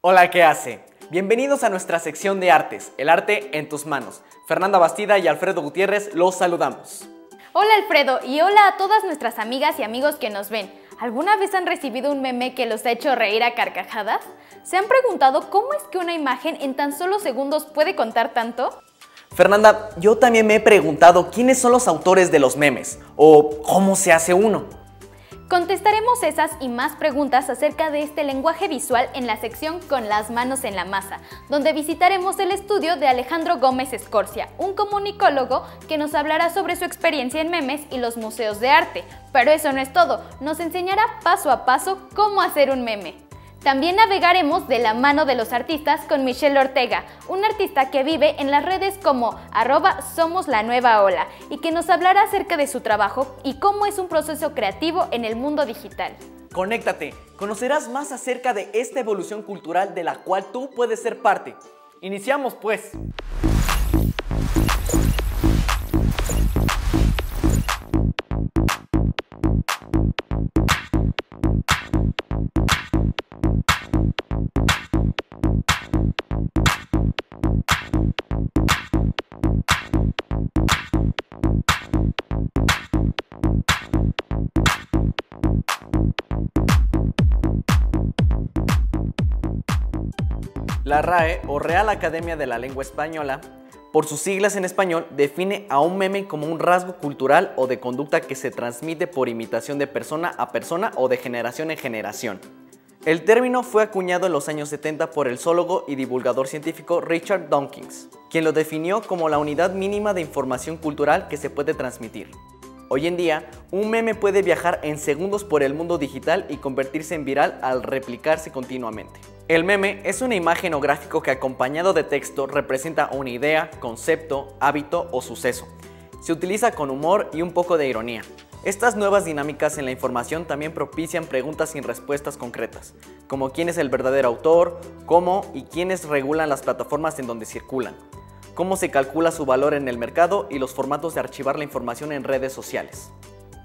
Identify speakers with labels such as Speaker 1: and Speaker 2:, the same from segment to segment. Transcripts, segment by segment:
Speaker 1: Hola, ¿qué hace? Bienvenidos a nuestra sección de artes, el arte en tus manos. Fernanda Bastida y Alfredo Gutiérrez los saludamos.
Speaker 2: Hola Alfredo y hola a todas nuestras amigas y amigos que nos ven. ¿Alguna vez han recibido un meme que los ha hecho reír a carcajadas? ¿Se han preguntado cómo es que una imagen en tan solo segundos puede contar tanto?
Speaker 1: Fernanda, yo también me he preguntado quiénes son los autores de los memes o cómo se hace uno.
Speaker 2: Contestaremos esas y más preguntas acerca de este lenguaje visual en la sección Con las manos en la masa, donde visitaremos el estudio de Alejandro Gómez Escorcia, un comunicólogo que nos hablará sobre su experiencia en memes y los museos de arte. Pero eso no es todo, nos enseñará paso a paso cómo hacer un meme. También navegaremos de la mano de los artistas con Michelle Ortega, un artista que vive en las redes como @SomosLaNuevaOla y que nos hablará acerca de su trabajo y cómo es un proceso creativo en el mundo digital.
Speaker 1: Conéctate, conocerás más acerca de esta evolución cultural de la cual tú puedes ser parte. Iniciamos pues. La RAE, o Real Academia de la Lengua Española, por sus siglas en español, define a un meme como un rasgo cultural o de conducta que se transmite por imitación de persona a persona o de generación en generación. El término fue acuñado en los años 70 por el zoólogo y divulgador científico Richard Dawkins, quien lo definió como la unidad mínima de información cultural que se puede transmitir. Hoy en día, un meme puede viajar en segundos por el mundo digital y convertirse en viral al replicarse continuamente. El meme es una imagen o gráfico que acompañado de texto representa una idea, concepto, hábito o suceso. Se utiliza con humor y un poco de ironía. Estas nuevas dinámicas en la información también propician preguntas sin respuestas concretas, como quién es el verdadero autor, cómo y quiénes regulan las plataformas en donde circulan, cómo se calcula su valor en el mercado y los formatos de archivar la información en redes sociales.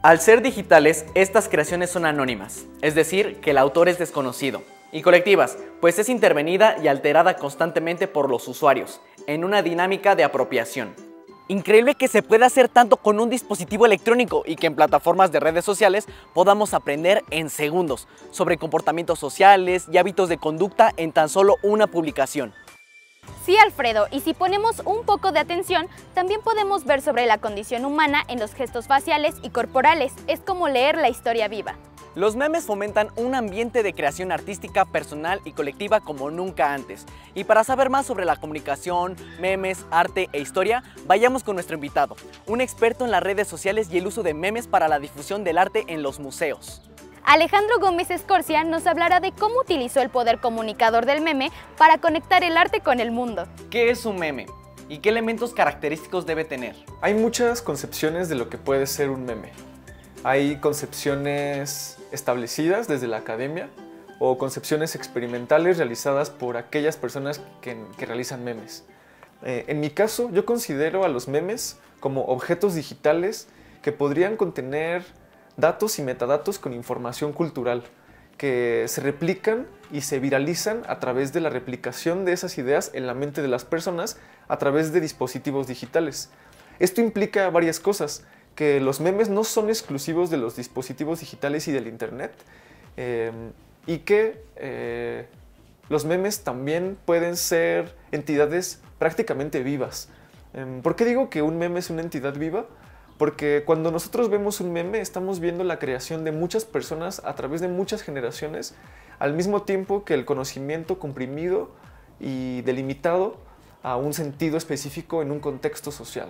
Speaker 1: Al ser digitales, estas creaciones son anónimas, es decir, que el autor es desconocido, y colectivas, pues es intervenida y alterada constantemente por los usuarios, en una dinámica de apropiación. Increíble que se pueda hacer tanto con un dispositivo electrónico y que en plataformas de redes sociales podamos aprender en segundos sobre comportamientos sociales y hábitos de conducta en tan solo una publicación.
Speaker 2: Sí, Alfredo, y si ponemos un poco de atención, también podemos ver sobre la condición humana en los gestos faciales y corporales. Es como leer la historia viva.
Speaker 1: Los memes fomentan un ambiente de creación artística, personal y colectiva como nunca antes. Y para saber más sobre la comunicación, memes, arte e historia, vayamos con nuestro invitado, un experto en las redes sociales y el uso de memes para la difusión del arte en los museos.
Speaker 2: Alejandro Gómez Escorcia nos hablará de cómo utilizó el poder comunicador del meme para conectar el arte con el mundo.
Speaker 1: ¿Qué es un meme? ¿Y qué elementos característicos debe tener?
Speaker 3: Hay muchas concepciones de lo que puede ser un meme. Hay concepciones establecidas desde la academia o concepciones experimentales realizadas por aquellas personas que realizan memes. En mi caso, yo considero a los memes como objetos digitales que podrían contener datos y metadatos con información cultural que se replican y se viralizan a través de la replicación de esas ideas en la mente de las personas a través de dispositivos digitales. Esto implica varias cosas, que los memes no son exclusivos de los dispositivos digitales y del internet y que los memes también pueden ser entidades prácticamente vivas. ¿Por qué digo que un meme es una entidad viva? Porque cuando nosotros vemos un meme estamos viendo la creación de muchas personas a través de muchas generaciones al mismo tiempo que el conocimiento comprimido y delimitado a un sentido específico en un contexto social.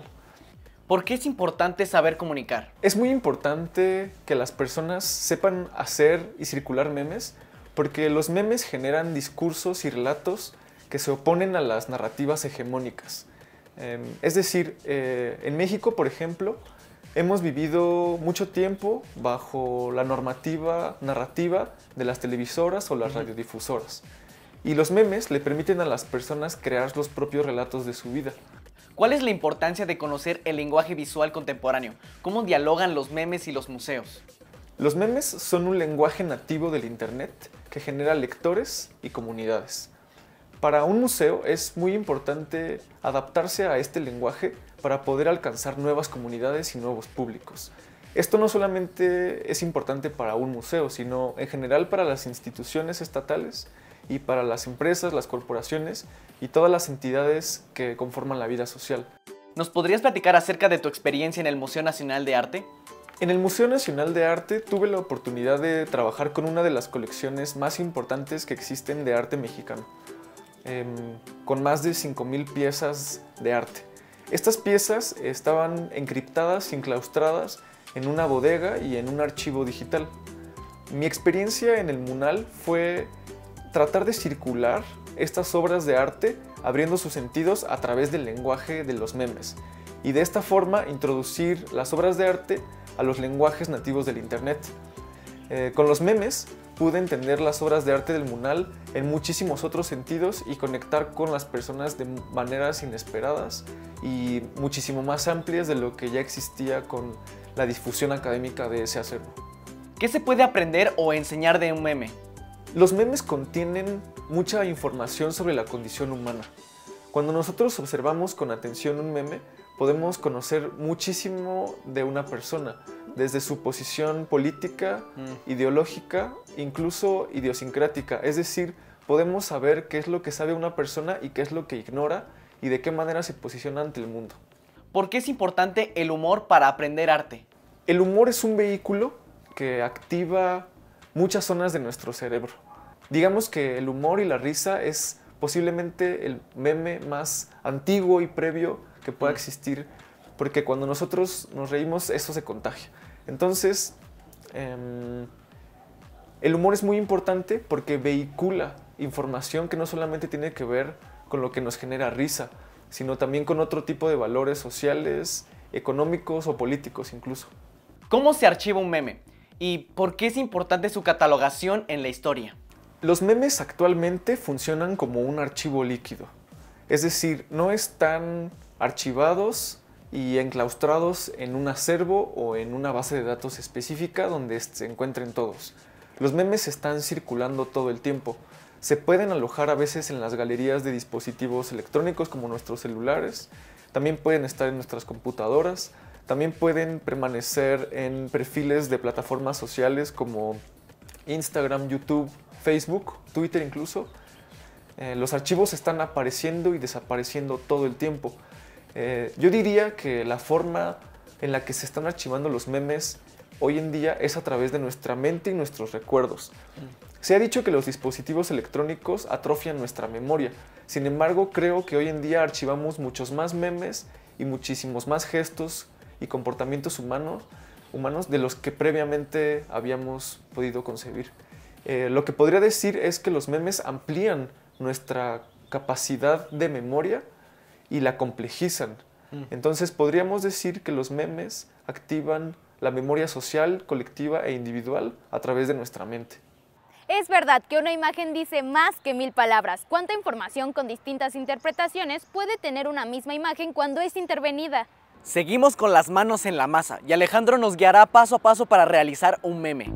Speaker 1: ¿Por qué es importante saber comunicar?
Speaker 3: Es muy importante que las personas sepan hacer y circular memes porque los memes generan discursos y relatos que se oponen a las narrativas hegemónicas. Es decir, en México, por ejemplo, hemos vivido mucho tiempo bajo la normativa narrativa de las televisoras o las radiodifusoras. Y los memes le permiten a las personas crear los propios relatos de su vida.
Speaker 1: ¿Cuál es la importancia de conocer el lenguaje visual contemporáneo? ¿Cómo dialogan los memes y los museos?
Speaker 3: Los memes son un lenguaje nativo del Internet que genera lectores y comunidades. Para un museo es muy importante adaptarse a este lenguaje para poder alcanzar nuevas comunidades y nuevos públicos. Esto no solamente es importante para un museo, sino en general para las instituciones estatales y para las empresas, las corporaciones y todas las entidades que conforman la vida social.
Speaker 1: ¿Nos podrías platicar acerca de tu experiencia en el Museo Nacional de Arte?
Speaker 3: En el Museo Nacional de Arte tuve la oportunidad de trabajar con una de las colecciones más importantes que existen de arte mexicano, con más de 5,000 piezas de arte. Estas piezas estaban encriptadas y enclaustradas en una bodega y en un archivo digital. Mi experiencia en el MUNAL fue tratar de circular estas obras de arte abriendo sus sentidos a través del lenguaje de los memes y de esta forma introducir las obras de arte a los lenguajes nativos del Internet. Con los memes pude entender las obras de arte del MUNAL en muchísimos otros sentidos y conectar con las personas de maneras inesperadas y muchísimo más amplias de lo que ya existía con la difusión académica de ese acervo.
Speaker 1: ¿Qué se puede aprender o enseñar de un meme?
Speaker 3: Los memes contienen mucha información sobre la condición humana. Cuando nosotros observamos con atención un meme, podemos conocer muchísimo de una persona, desde su posición política, ideológica, incluso idiosincrática. Es decir, podemos saber qué es lo que sabe una persona y qué es lo que ignora y de qué manera se posiciona ante el mundo.
Speaker 1: ¿Por qué es importante el humor para aprender arte?
Speaker 3: El humor es un vehículo que activa muchas zonas de nuestro cerebro. Digamos que el humor y la risa es posiblemente el meme más antiguo y previo que pueda existir, porque cuando nosotros nos reímos, eso se contagia. Entonces, el humor es muy importante porque vehicula información que no solamente tiene que ver con lo que nos genera risa, sino también con otro tipo de valores sociales, económicos o políticos incluso.
Speaker 1: ¿Cómo se archiva un meme? ¿Y por qué es importante su catalogación en la historia?
Speaker 3: Los memes actualmente funcionan como un archivo líquido, es decir, no están archivados y enclaustrados en un acervo o en una base de datos específica donde se encuentren todos. Los memes están circulando todo el tiempo. Se pueden alojar a veces en las galerías de dispositivos electrónicos como nuestros celulares, también pueden estar en nuestras computadoras, también pueden permanecer en perfiles de plataformas sociales como Instagram, YouTube, Facebook, Twitter incluso. Los archivos están apareciendo y desapareciendo todo el tiempo. Yo diría que la forma en la que se están archivando los memes hoy en día es a través de nuestra mente y nuestros recuerdos. Se ha dicho que los dispositivos electrónicos atrofian nuestra memoria. Sin embargo, creo que hoy en día archivamos muchos más memes y muchísimos más gestos y comportamientos humanos de los que previamente habíamos podido concebir. Lo que podría decir es que los memes amplían nuestra capacidad de memoria y la complejizan. Entonces podríamos decir que los memes activan la memoria social, colectiva e individual a través de nuestra mente.
Speaker 2: Es verdad que una imagen dice más que 1000 palabras. ¿Cuánta información con distintas interpretaciones puede tener una misma imagen cuando es intervenida?
Speaker 1: Seguimos con las manos en la masa y Alejandro nos guiará paso a paso para realizar un meme.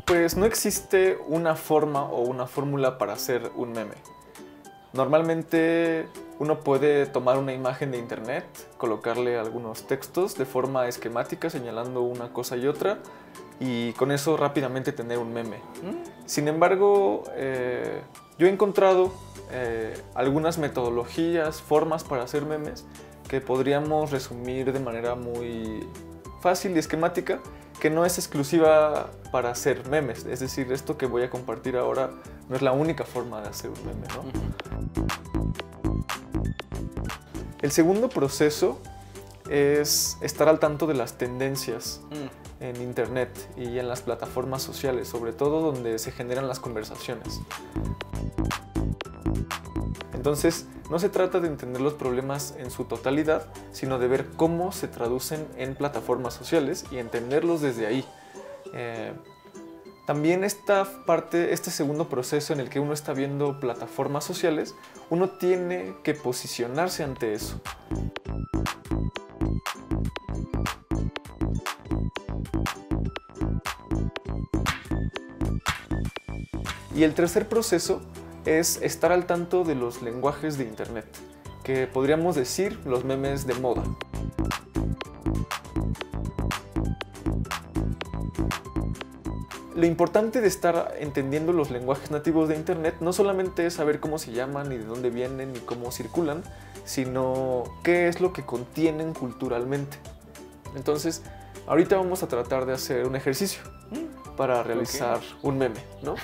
Speaker 3: Pues no existe una forma o una fórmula para hacer un meme. Normalmente uno puede tomar una imagen de internet, colocarle algunos textos de forma esquemática señalando una cosa y otra y con eso rápidamente tener un meme. Sin embargo, yo he encontrado algunas metodologías, formas para hacer memes que podríamos resumir de manera muy fácil y esquemática, que no es exclusiva para hacer memes. Es decir, esto que voy a compartir ahora no es la única forma de hacer un meme, ¿no? El segundo proceso es estar al tanto de las tendencias en internet y en las plataformas sociales, sobre todo donde se generan las conversaciones. Entonces, no se trata de entender los problemas en su totalidad, sino de ver cómo se traducen en plataformas sociales y entenderlos desde ahí. También esta parte, este segundo proceso en el que uno está viendo plataformas sociales, uno tiene que posicionarse ante eso. Y el tercer proceso es estar al tanto de los lenguajes de Internet, que podríamos decir los memes de moda. Lo importante de estar entendiendo los lenguajes nativos de Internet no solamente es saber cómo se llaman, ni de dónde vienen, ni cómo circulan, sino qué es lo que contienen culturalmente. Entonces, ahorita vamos a tratar de hacer un ejercicio para realizar un meme, ¿no?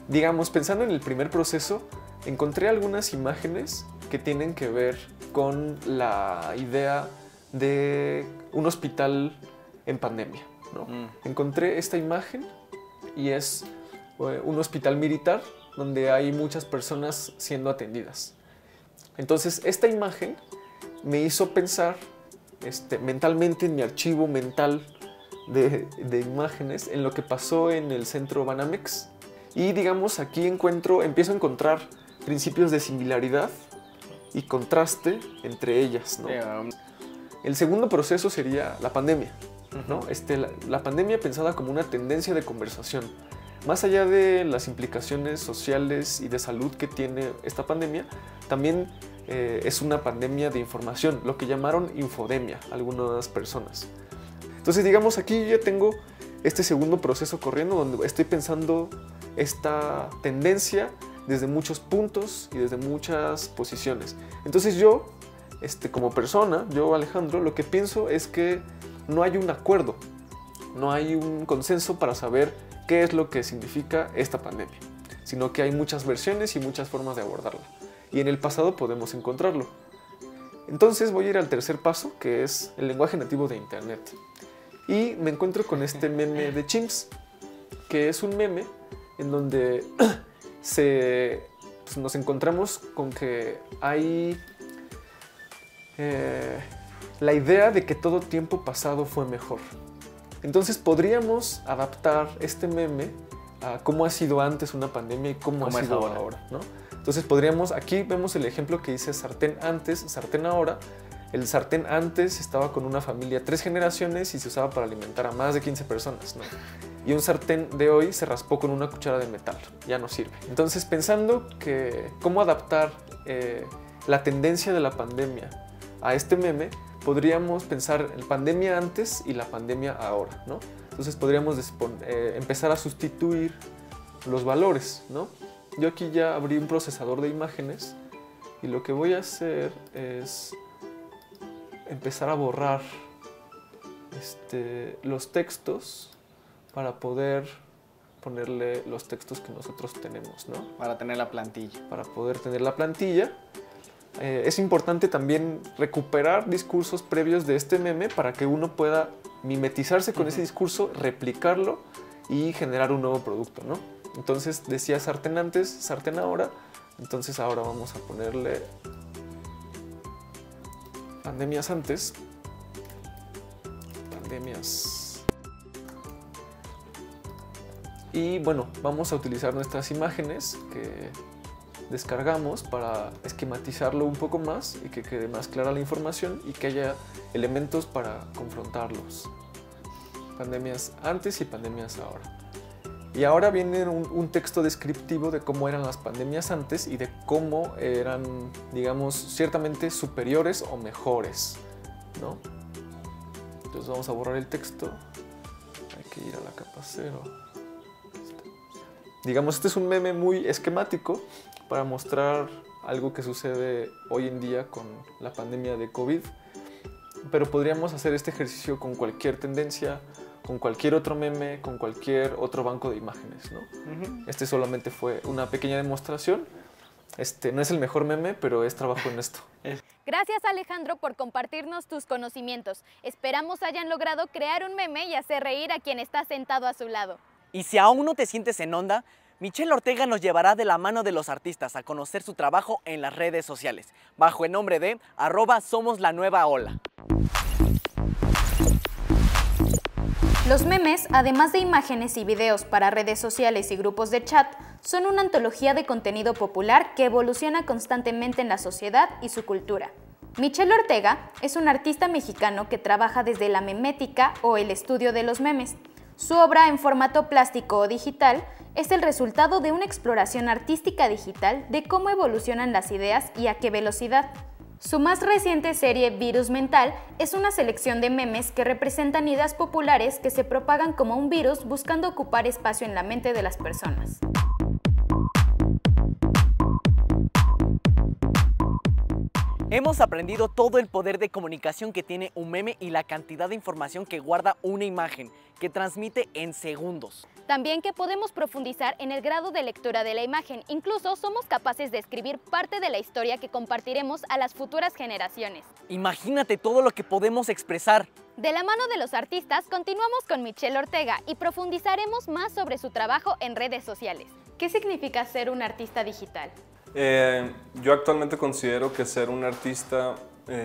Speaker 3: Digamos, pensando en el primer proceso, encontré algunas imágenes que tienen que ver con la idea de un hospital en pandemia, ¿no? Encontré esta imagen y es un hospital militar donde hay muchas personas siendo atendidas. Entonces, esta imagen me hizo pensar mentalmente en mi archivo mental de imágenes en lo que pasó en el centro Banamex. Y digamos, aquí empiezo a encontrar principios de similaridad y contraste entre ellas, ¿no? El segundo proceso sería la pandemia, ¿no? La pandemia pensada como una tendencia de conversación. Más allá de las implicaciones sociales y de salud que tiene esta pandemia, también es una pandemia de información, lo que llamaron infodemia algunas personas. Entonces, digamos, aquí ya tengo este segundo proceso corriendo donde estoy pensando esta tendencia desde muchos puntos y desde muchas posiciones. Entonces yo, como persona, yo Alejandro, lo que pienso es que no hay un acuerdo, no hay un consenso para saber qué es lo que significa esta pandemia, sino que hay muchas versiones y muchas formas de abordarla. Y en el pasado podemos encontrarlo. Entonces voy a ir al tercer paso, que es el lenguaje nativo de Internet. Y me encuentro con este meme de Chimps, que es un meme en donde nos encontramos con que hay la idea de que todo tiempo pasado fue mejor. Entonces podríamos adaptar este meme a cómo ha sido antes una pandemia y cómo ha sido ahora, ¿no? Entonces aquí vemos el ejemplo que dice sartén antes, sartén ahora. El sartén antes estaba con una familia 3 generaciones y se usaba para alimentar a más de 15 personas, ¿no? Y un sartén de hoy se raspó con una cuchara de metal, ya no sirve. Entonces, pensando que cómo adaptar la tendencia de la pandemia a este meme, podríamos pensar en pandemia antes y la pandemia ahora, ¿no? Entonces podríamos empezar a sustituir los valores, ¿no? Yo aquí ya abrí un procesador de imágenes y lo que voy a hacer es empezar a borrar los textos para poder ponerle los textos que nosotros tenemos, ¿no?
Speaker 1: Para tener la plantilla.
Speaker 3: Para poder tener la plantilla. Es importante también recuperar discursos previos de este meme para que uno pueda mimetizarse con ese discurso, replicarlo y generar un nuevo producto, ¿no? Entonces decía sartén antes, sartén ahora. Entonces ahora vamos a ponerle pandemias antes, pandemias. Y bueno, vamos a utilizar nuestras imágenes que descargamos para esquematizarlo un poco más y que quede más clara la información y que haya elementos para confrontarlos. Pandemias antes y pandemias ahora. Y ahora viene un texto descriptivo de cómo eran las pandemias antes y de cómo eran, digamos, ciertamente superiores o mejores, ¿no? Entonces vamos a borrar el texto. Hay que ir a la capa 0. Digamos, este es un meme muy esquemático para mostrar algo que sucede hoy en día con la pandemia de COVID. Pero podríamos hacer este ejercicio con cualquier tendencia, con cualquier otro meme, con cualquier otro banco de imágenes, ¿no? Este solamente fue una pequeña demostración. No es el mejor meme, pero es trabajo en esto.
Speaker 2: Gracias, Alejandro, por compartirnos tus conocimientos. Esperamos hayan logrado crear un meme y hacer reír a quien está sentado a su lado.
Speaker 1: Y si aún no te sientes en onda, Michelle Ortega nos llevará de la mano de los artistas a conocer su trabajo en las redes sociales, bajo el nombre de @SomosLaNuevaOla.
Speaker 2: Los memes, además de imágenes y videos para redes sociales y grupos de chat, son una antología de contenido popular que evoluciona constantemente en la sociedad y su cultura. Michelle Ortega es un artista mexicano que trabaja desde la memética o el estudio de los memes. Su obra en formato plástico o digital es el resultado de una exploración artística digital de cómo evolucionan las ideas y a qué velocidad. Su más reciente serie, Virus Mental, es una selección de memes que representan ideas populares que se propagan como un virus buscando ocupar espacio en la mente de las personas.
Speaker 1: Hemos aprendido todo el poder de comunicación que tiene un meme y la cantidad de información que guarda una imagen, que transmite en segundos.
Speaker 2: También que podemos profundizar en el grado de lectura de la imagen, incluso somos capaces de escribir parte de la historia que compartiremos a las futuras generaciones.
Speaker 1: Imagínate todo lo que podemos expresar.
Speaker 2: De la mano de los artistas, continuamos con Michelle Ortega y profundizaremos más sobre su trabajo en redes sociales. ¿Qué significa ser un artista digital?
Speaker 4: Yo actualmente considero que ser un artista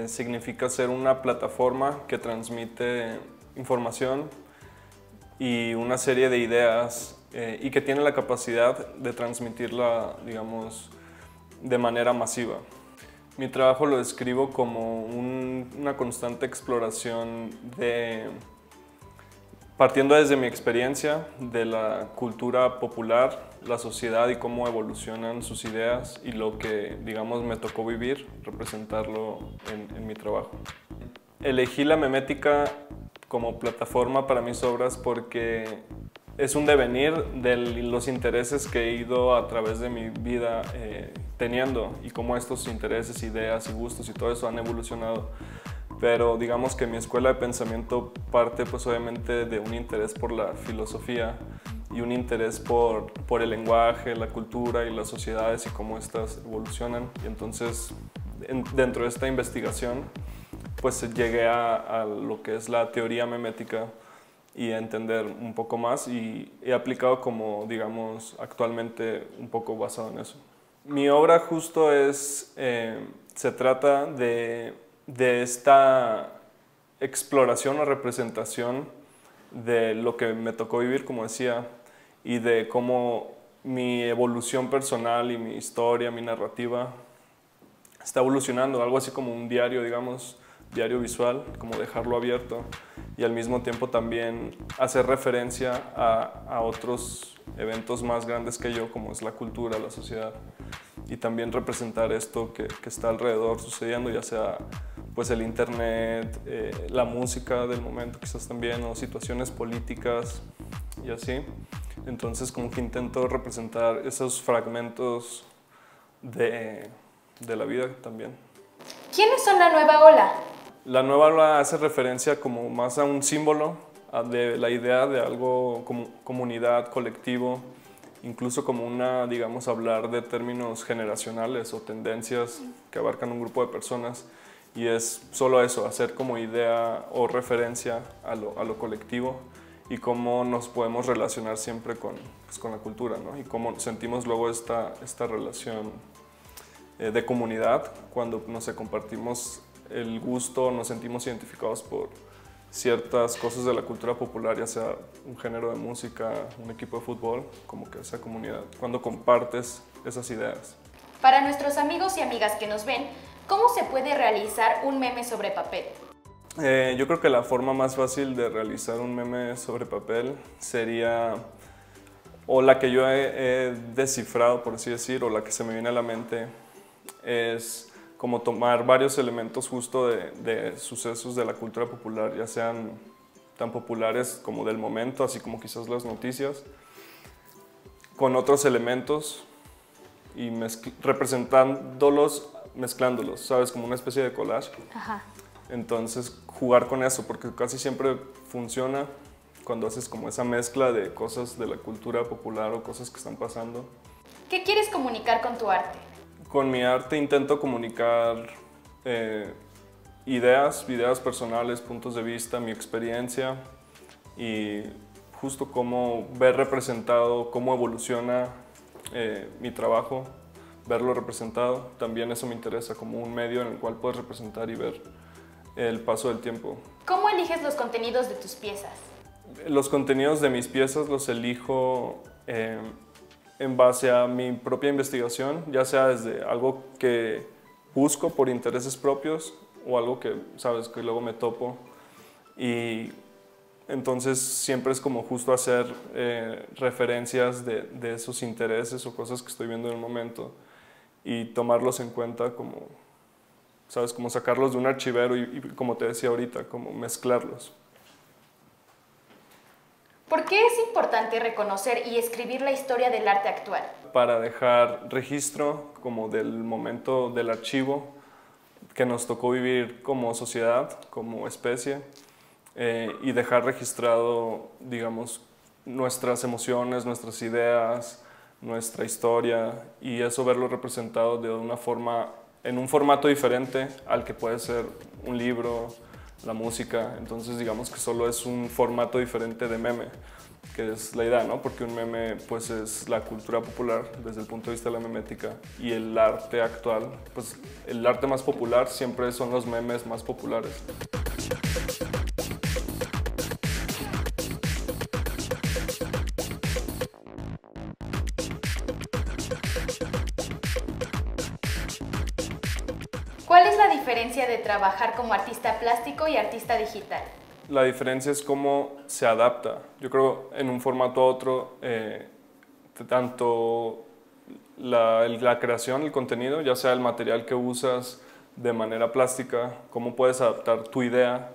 Speaker 4: significa ser una plataforma que transmite información y una serie de ideas y que tiene la capacidad de transmitirla, digamos, de manera masiva. Mi trabajo lo describo como una constante exploración partiendo desde mi experiencia de la cultura popular, la sociedad y cómo evolucionan sus ideas y lo que, digamos, me tocó vivir, representarlo en mi trabajo. Elegí la memética como plataforma para mis obras porque es un devenir de los intereses que he ido a través de mi vida teniendo y cómo estos intereses, ideas y gustos y todo eso han evolucionado. Pero digamos que mi escuela de pensamiento parte pues obviamente de un interés por la filosofía y un interés por el lenguaje, la cultura y las sociedades y cómo estas evolucionan. Y entonces dentro de esta investigación pues llegué a lo que es la teoría memética y a entender un poco más y he aplicado como digamos actualmente un poco basado en eso. Mi obra justo se trata de esta exploración o representación de lo que me tocó vivir, como decía, y de cómo mi evolución personal y mi historia, mi narrativa está evolucionando, algo así como un diario, digamos, diario visual, como dejarlo abierto y al mismo tiempo también hacer referencia a otros eventos más grandes que yo, como es la cultura, la sociedad, y también representar esto que está alrededor sucediendo, ya sea pues el internet, la música del momento quizás también, o situaciones políticas y así. Entonces como que intento representar esos fragmentos de la vida también.
Speaker 2: ¿Quiénes son la nueva ola?
Speaker 4: La nueva ola hace referencia como más a un símbolo, de la idea de algo como comunidad, colectivo, incluso como digamos, hablar de términos generacionales o tendencias que abarcan un grupo de personas. Y es solo eso, hacer como idea o referencia a lo colectivo y cómo nos podemos relacionar siempre con la cultura, ¿no? Y cómo sentimos luego esta relación de comunidad cuando, no sé, compartimos el gusto, nos sentimos identificados por ciertas cosas de la cultura popular, ya sea un género de música, un equipo de fútbol, como que esa comunidad, cuando compartes esas ideas.
Speaker 2: Para nuestros amigos y amigas que nos ven, ¿cómo se puede realizar un meme sobre papel?
Speaker 4: Yo creo que la forma más fácil de realizar un meme sobre papel sería, o la que yo he descifrado, por así decir, o la que se me viene a la mente, es como tomar varios elementos justo de sucesos de la cultura popular, ya sean tan populares como del momento, así como quizás las noticias, con otros elementos y representándolos, mezclándolos, ¿sabes? Como una especie de collage.
Speaker 2: Ajá.
Speaker 4: Entonces, jugar con eso, porque casi siempre funciona cuando haces como esa mezcla de cosas de la cultura popular o cosas que están pasando.
Speaker 2: ¿Qué quieres comunicar con tu arte?
Speaker 4: Con mi arte intento comunicar ideas personales, puntos de vista, mi experiencia y justo cómo ver representado, cómo evoluciona mi trabajo, verlo representado. También eso me interesa como un medio en el cual puedes representar y ver el paso del tiempo.
Speaker 2: ¿Cómo eliges los contenidos de tus piezas?
Speaker 4: los contenidos de mis piezas los elijo en base a mi propia investigación, ya sea desde algo que busco por intereses propios o algo que, sabes, que luego me topo. Y entonces siempre es como justo hacer referencias de esos intereses o cosas que estoy viendo en el momento y tomarlos en cuenta como, sabes, como sacarlos de un archivero y como te decía ahorita, como mezclarlos.
Speaker 2: ¿Por qué es importante reconocer y escribir la historia del arte actual?
Speaker 4: Para dejar registro como del momento del archivo que nos tocó vivir como sociedad, como especie, y dejar registrado, digamos, nuestras emociones, nuestras ideas, nuestra historia, y eso verlo representado de una forma, en un formato diferente al que puede ser un libro, la música. Entonces digamos que solo es un formato diferente de meme, que es la idea, ¿no? Porque un meme pues es la cultura popular desde el punto de vista de la memética, y el arte actual, pues el arte más popular siempre son los memes más populares.
Speaker 2: ¿Cuál es la diferencia de trabajar como artista plástico y artista digital?
Speaker 4: La diferencia es cómo se adapta. Yo creo en un formato a otro, tanto la creación, el contenido, ya sea el material que usas de manera plástica, cómo puedes adaptar tu idea.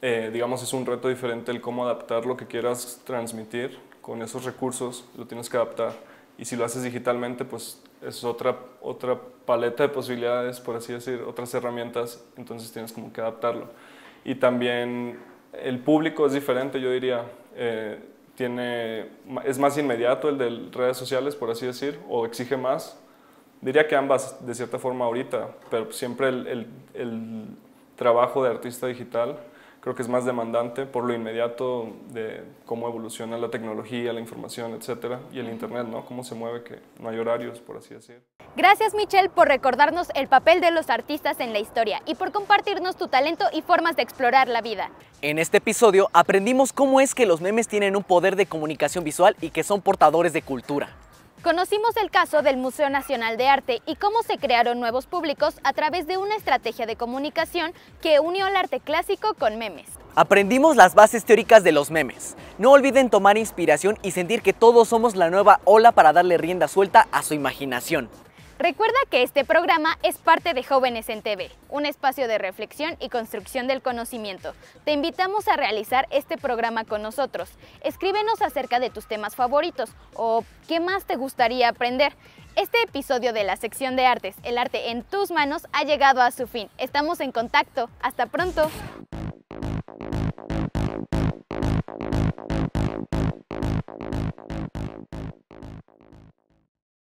Speaker 4: Digamos, es un reto diferente el cómo adaptar lo que quieras transmitir con esos recursos, lo tienes que adaptar. Y si lo haces digitalmente, pues es otra paleta de posibilidades, por así decir, otras herramientas, entonces tienes como que adaptarlo. Y también el público es diferente, yo diría, es más inmediato el de redes sociales, por así decir, o exige más. Diría que ambas, de cierta forma, ahorita, pero siempre el trabajo de artista digital creo que es más demandante por lo inmediato de cómo evoluciona la tecnología, la información, etcétera, y el internet, ¿no? Cómo se mueve, que no hay horarios, por así decir.
Speaker 2: Gracias, Michelle, por recordarnos el papel de los artistas en la historia y por compartirnos tu talento y formas de explorar la vida.
Speaker 1: En este episodio aprendimos cómo es que los memes tienen un poder de comunicación visual y que son portadores de cultura.
Speaker 2: Conocimos el caso del Museo Nacional de Arte y cómo se crearon nuevos públicos a través de una estrategia de comunicación que unió el arte clásico con memes.
Speaker 1: Aprendimos las bases teóricas de los memes. No olviden tomar inspiración y sentir que todos somos la nueva ola para darle rienda suelta a su imaginación.
Speaker 2: Recuerda que este programa es parte de Jóvenes en TV, un espacio de reflexión y construcción del conocimiento. Te invitamos a realizar este programa con nosotros. Escríbenos acerca de tus temas favoritos o qué más te gustaría aprender. Este episodio de la sección de artes, el arte en tus manos, ha llegado a su fin. Estamos en contacto. ¡Hasta pronto!